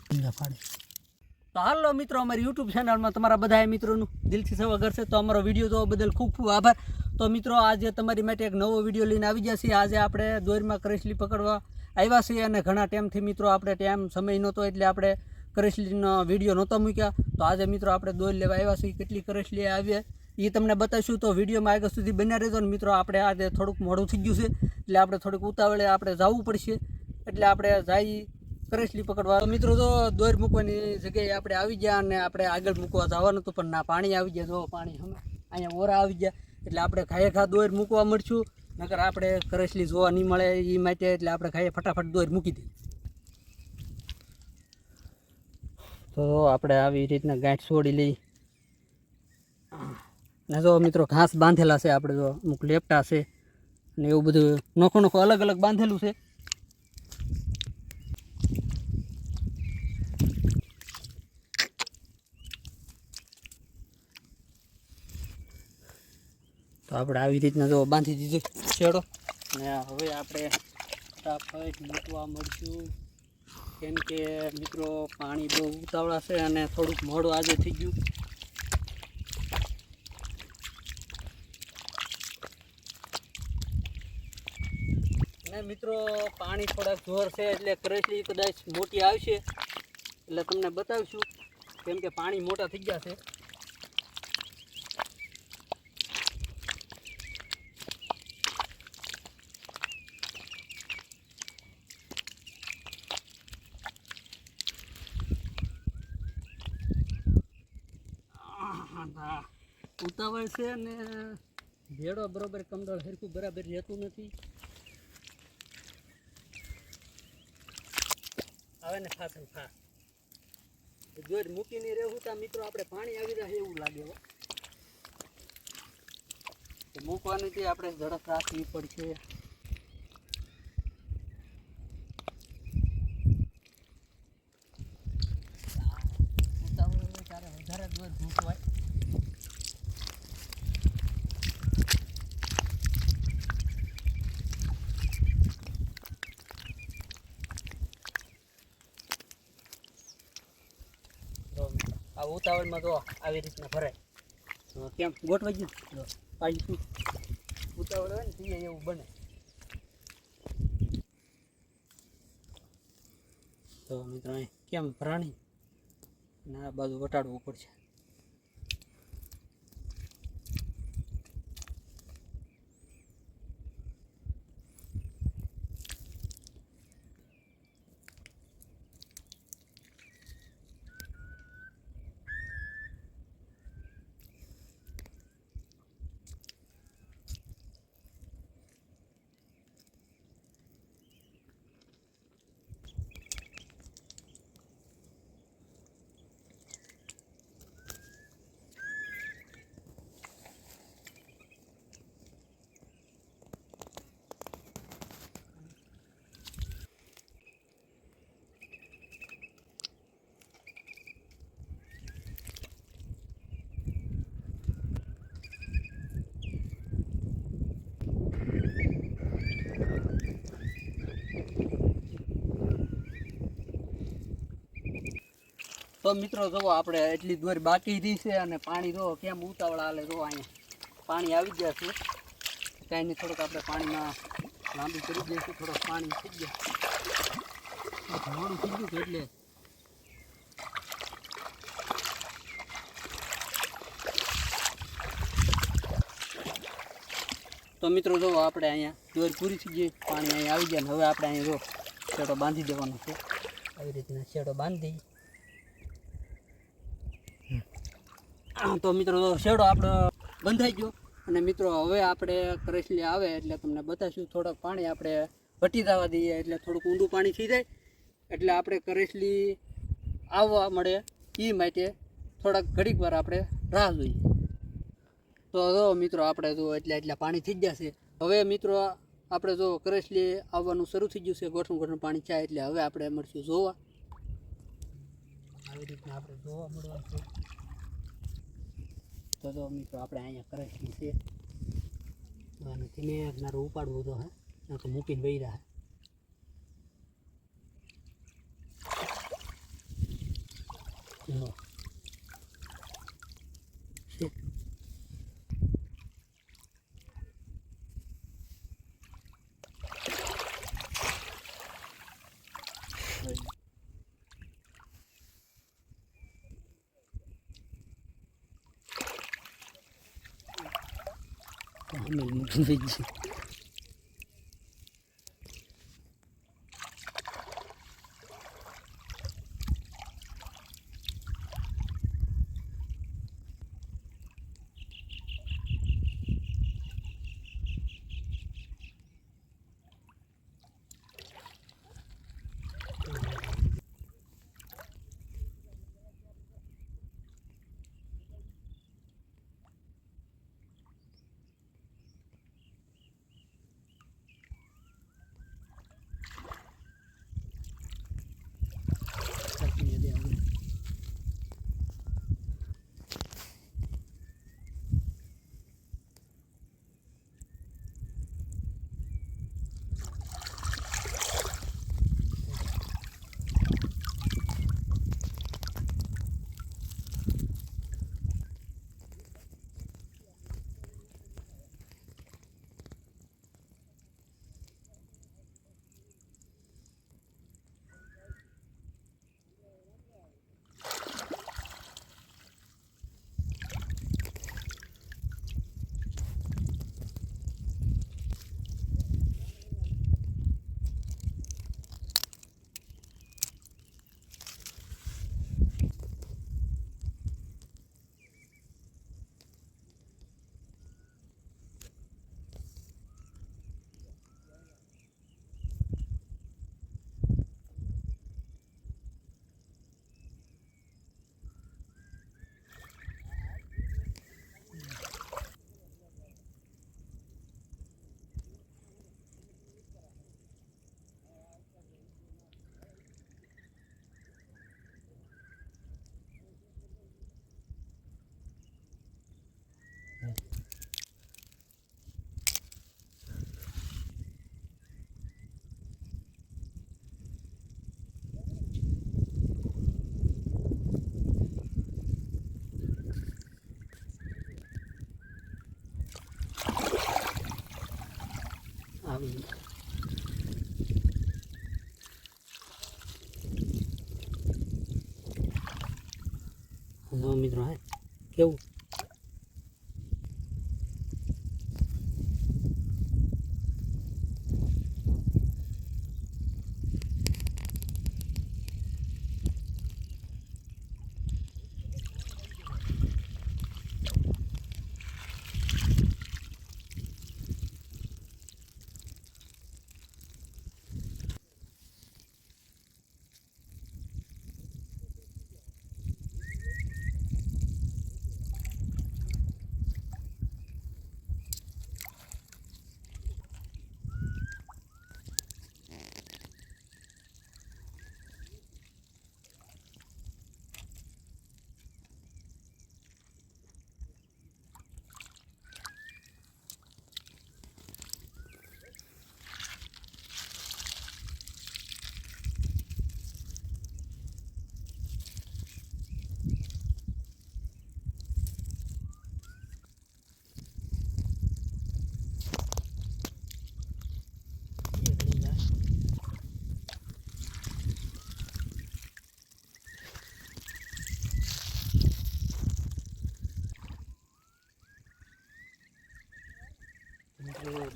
ફાડે તો હાલો મિત્રો અમારી યુટ્યુબ ચેનલમાં તમારા બધા મિત્રોનું દિલથી સ્વાગત છે. તો અમારો વિડીયો જોવા બદલ ખૂબ ખૂબ આભાર. તો મિત્રો આજે તમારી માટે એક નવો વિડીયો લઈને આવી ગયા છીએ. આજે આપણે દોરમાં કરસલી પકડવા આવ્યા છીએ અને ઘણા ટાઈમથી મિત્રો આપણે સમય નહોતો એટલે આપણે કરસલીનો વિડીયો નહોતો મૂક્યા. તો આજે મિત્રો આપણે દોર લેવા આવ્યા છીએ. કેટલી કરસલી આવીએ એ તમને બતાવીશું. તો વિડીયોમાં આગળ સુધી બન્યા રહેજો. ને મિત્રો આપણે આજે થોડુંક મોડું થઈ ગયું છે એટલે આપણે થોડીક ઉતાવળે આપણે જવું પડશે એટલે આપણે જઈ કરસલી પકડવા. મિત્રો જો દોર મૂકવાની જગ્યાએ આપણે આવી ગયા અને આપણે આગળ મૂકવા જવાનું હતું પણ ના પાણી આવી ગયા. જો પાણી અમે અહીંયા ઓરા આવી ગયા એટલે આપણે ખાયે ખા દોર મૂકવા મળશું નકર આપણે કરસલી જોવા નહીં મળે એ માટે એટલે આપણે ખાઈએ ફટાફટ દોર મૂકી દઈએ. તો આપણે આવી રીતના ગાંઠ છોડી લઈ ને જો મિત્રો ઘાસ બાંધેલા છે આપણે જો અમુક લેપટા છે ને એવું બધું નોખો નોખો અલગ અલગ બાંધેલું છે. તો આપણે આવી રીતના જો બાંધી દીધું છેડો ને હવે આપણે ફટાફટ મૂકવા મળશું કેમ કે મિત્રો પાણી બહુ ઉતાવળા છે અને થોડુંક મોડું આજે થઈ ગયું. ને મિત્રો પાણી થોડાક જોર છે એટલે કરસલી કદાચ મોટી આવશે એટલે તમને બતાવીશું કેમ કે પાણી મોટા થઈ ગયા છે. ઉતાવળ છે અને ભેડો બરોબર કમદળ હરખું બરાબર રહેતું નથી. આવે ને ફાસન ફા જોર મૂકીને રહેવું ત્યાં મિત્રો આપણે પાણી આવી જાય એવું લાગે હો. મૂકવાની તે આપણે ઝડપ રાખવી પડશે. ઉતાવળ ત્યારે વધારે દોર મૂકવાય. આ ઉતાવળમાં તો આવી રીતના ભરાય કેમ ગોઠવાઈ ગયું પાણી ઉતાવળ હોય ને પીએ એવું બને. તો મિત્રો કેમ ભરાણી ને આ બાજુ વટાડવું પડશે. તો મિત્રો જુઓ આપણે એટલી દોર બાકી રહી છે અને પાણી જુઓ કેમ ઉતાવળ હાલે. જુઓ અહીંયા પાણી આવી ગયા છે કાંઈ નહીં થોડુંક આપણે પાણીમાં લાંબી કરી દઈશું. થોડુંક પાણી થઈ ગયા મોડું થઈ ગયું એટલે તો મિત્રો જુઓ આપણે અહીંયા દોર પૂરી થઈ ગઈ પાણી અહીંયા આવી ગયા ને હવે આપણે અહીંયા જો શેડો બાંધી દેવાનો છે. આવી રીતના શેડો બાંધી તો મિત્રો શેડો આપણો બંધાઈ ગયો અને મિત્રો હવે આપણે કરસલી આવે એટલે તમને બતાવીશું. થોડોક પાણી આપણે વટી જવા દઈએ એટલે થોડુંક ઊંડું પાણી થઈ જાય એટલે આપણે કરસલી આવવા મળે એ માટે થોડાક ઘડીક વાર આપણે રાહ જોઈએ. તો જો મિત્રો આપણે જો એટલા પાણી થઈ ગયા છે. હવે મિત્રો આપણે જો કરસલી આવવાનું શરૂ થઈ ગયું છે ગોઠણ પાણી ચાય એટલે હવે આપણે મળશું જોવા. આવી રીતના આપણે જોવા મળવાનું છે. તો જો મિત્રો આપણે અહીંયા કરસલી છે અને ધીમે નારું ઉપાડવું તો હે તો મૂકીને વહી રહ્યા. જો છે. Hamil mungkin biji. આવી જો મિત્રો હે કેવું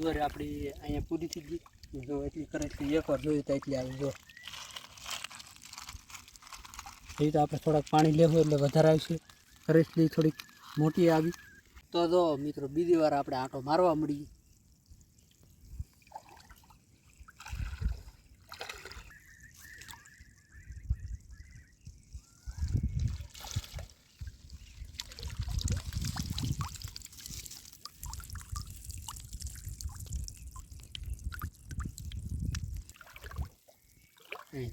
દોર આપણી અહીંયા પૂરી થઈ ગઈ જો એટલી કરે છે એકવાર જોયું તો એટલી આવી જો એ તો આપણે થોડાક પાણી લેવું એટલે વધારે આવશે કરેસલી થોડીક મોટી આવી તો જો મિત્રો બીજી વાર આપણે આંટો મારવા મળી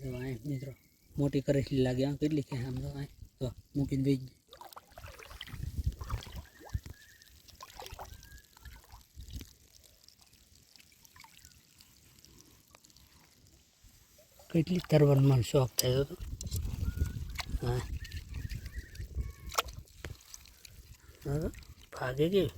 તો મિત્રો મોટી કરેસલી લાગે આ કેટલી કે આમ તો મૂકીને બેસી કેટલી તરવનમાં શોખ થયો હતો હા હા ભાગે ગઈ.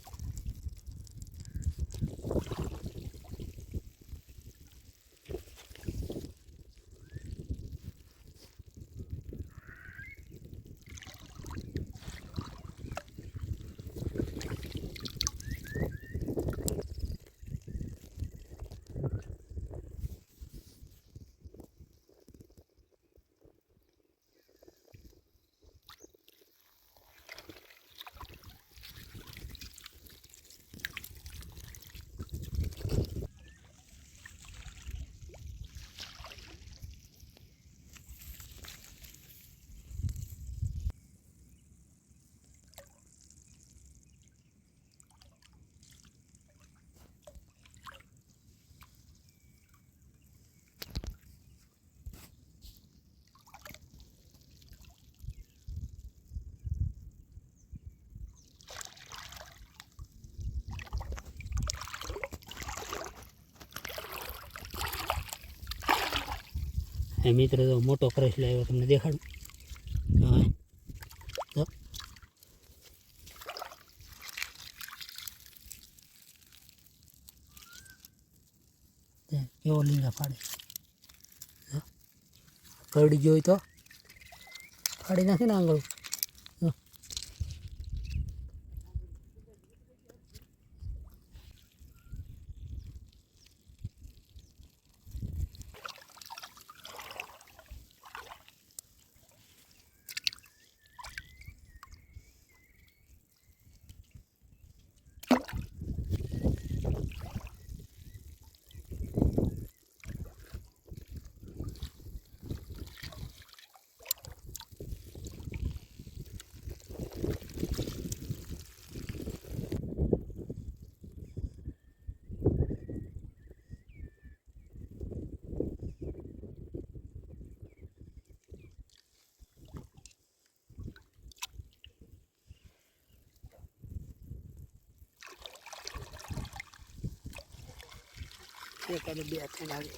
એ મિત્રો તો મોટો ક્રેશ લાવ્યો, તમને દેખાડું. હા તો કેવો લીંગા ફાડે. કરડી ગયો હોય તો ફાડી નાખે ને આંગળું. એક અને બે થઈને આવી.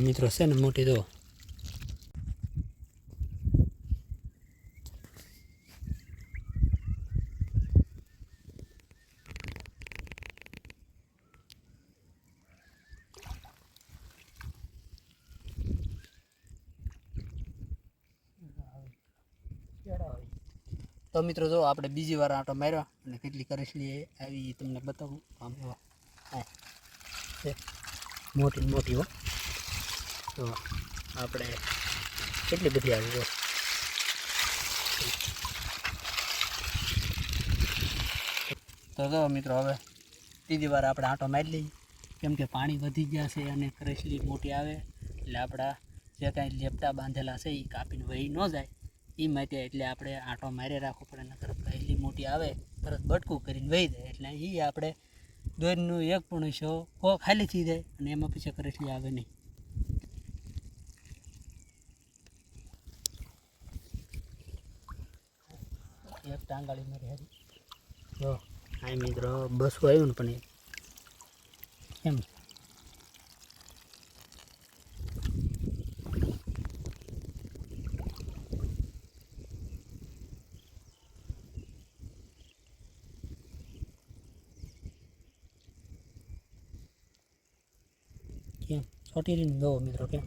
મિત્રો છે ને મોટી તો તો મિત્રો જો આપણે બીજી વાર આંટો માર્યો અને કેટલી કરેસલી આવી તમને બતાવું. આમ જો મોટી મોટી હો, તો આપણે કેટલી બધી આવી જો. તો જો મિત્રો હવે ત્રીજી વાર આપણે આંટો મારી લઈએ, કેમ કે પાણી વધી ગયા છે અને કરેસલી મોટી આવે એટલે આપણા જે કાંઈ લેપટા બાંધેલા છે એ કાપીને વહી ન જાય એ માટે એટલે આપણે આંટો મારી રાખવો પડે. નકર કરેસલી મોટી આવે તરત બટકું કરીને વહી જાય એટલે એ આપણે દોરીનું એક પણ શો ખાલી થઈ જાય અને એમાં પછી કરેસલી આવે નહીં. એક ટાંગાળી મારી હારી જો આ મિત્રો 200 આવ્યું ને પણ એમ કેમ છોટી રીને દો મિત્રો કેમ.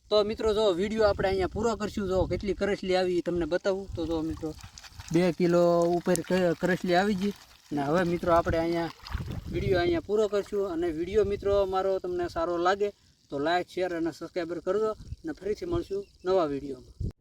તો મિત્રો જો વિડીયો આપણે અહીંયા પૂરો કરશું. જો કેટલી કરેસલી આવી તમને બતાવું. તો જો મિત્રો 2 કિલો ઉપર કરેસલી આવી ગઈ. અને હવે મિત્રો આપણે અહીંયા વિડીયો અહીંયા પૂરો કરશું. અને વિડીયો મિત્રો મારો તમને સારો લાગે તો લાઈક શેર અને સબસ્ક્રાઈબર કરજો. અને ફરીથી મળશું નવા વિડીયોમાં.